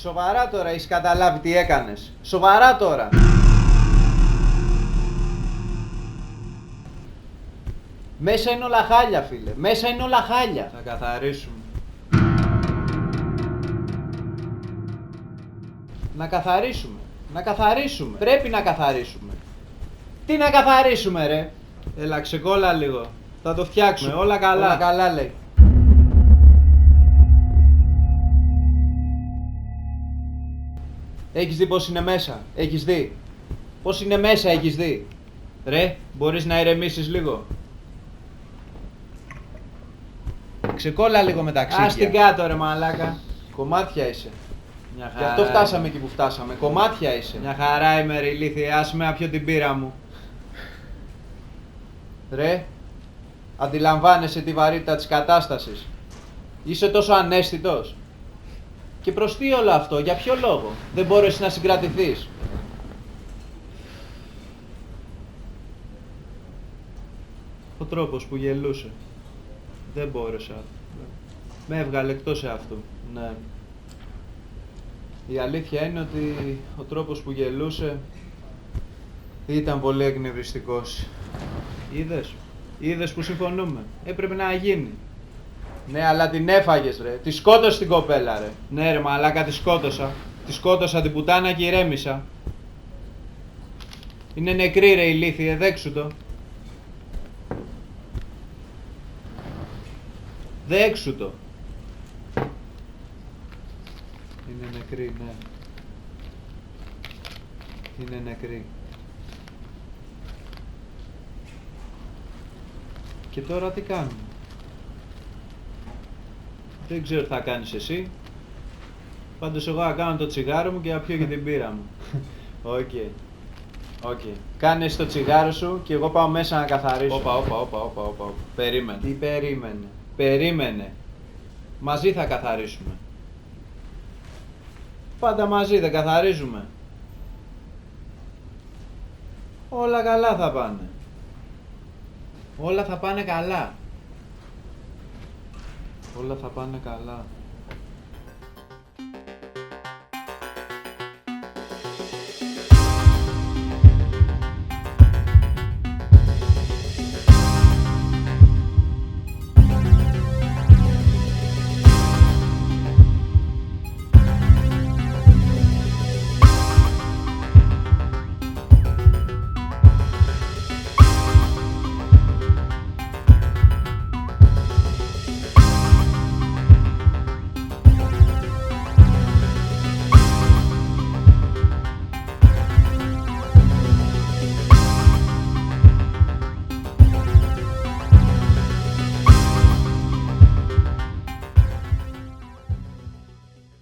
Σοβαρά τώρα, έχεις καταλάβει τι έκανες? Σοβαρά τώρα. Μέσα είναι όλα χάλια, φίλε. Μέσα είναι όλα χάλια. Θα καθαρίσουμε. Να καθαρίσουμε. Να καθαρίσουμε. Πρέπει να καθαρίσουμε. Τι να καθαρίσουμε, ρε? Έλα, ξεκόλα λίγο. Θα το φτιάξουμε. Όλα καλά. Όλα καλά, λέει. Έχεις δει πώς είναι μέσα? Έχεις δει? Πώς είναι μέσα, έχεις δει? Ρε, μπορείς να ηρεμήσεις λίγο? Ξεκόλα λίγο μεταξύ. Ας την κάτω, ρε μαλάκα. Κομμάτια είσαι. Μια χαρά. Γι' αυτό φτάσαμε εκεί που φτάσαμε. Κομμάτια είσαι. Μια χαρά είμαι, ρε ηλίθιε. Άσε με απιω την πύρα μου. Ρε, αντιλαμβάνεσαι τη βαρύτητα της κατάστασης? Είσαι τόσο ανέστητος? Και προς τι όλο αυτό, για ποιο λόγο? Δεν μπόρεσες να συγκρατηθείς? Ο τρόπος που γελούσε. Δεν μπόρεσα. Με έβγαλε εκτός εαυτού. Ναι. Η αλήθεια είναι ότι ο τρόπος που γελούσε ήταν πολύ εκνευριστικός. Είδες που συμφωνούμε? Έπρεπε να γίνει. Ναι, αλλά την έφαγες, ρε. Τη σκότωσες την κοπέλα, ρε. Ναι, ρε μαλάκα, τη σκότωσα. Τη σκότωσα την πουτάνα και ηρέμησα. Είναι νεκρή, ρε ηλίθιε, δέξου το. Δέξου το. Είναι νεκρή, ναι. Είναι νεκρή. Και τώρα τι κάνουμε? Δεν ξέρω τι θα κάνεις εσύ. Πάντως εγώ θα κάνω το τσιγάρο μου και θα πιω και την πύρα μου. Οκ. Κάνε το τσιγάρο σου και εγώ πάω μέσα να καθαρίσω. Όπα. Περίμενε. Τι περίμενε? Περίμενε. Μαζί θα καθαρίσουμε. Πάντα μαζί δεν καθαρίζουμε? Όλα καλά θα πάνε. Όλα θα πάνε καλά. Όλα θα πάνε καλά.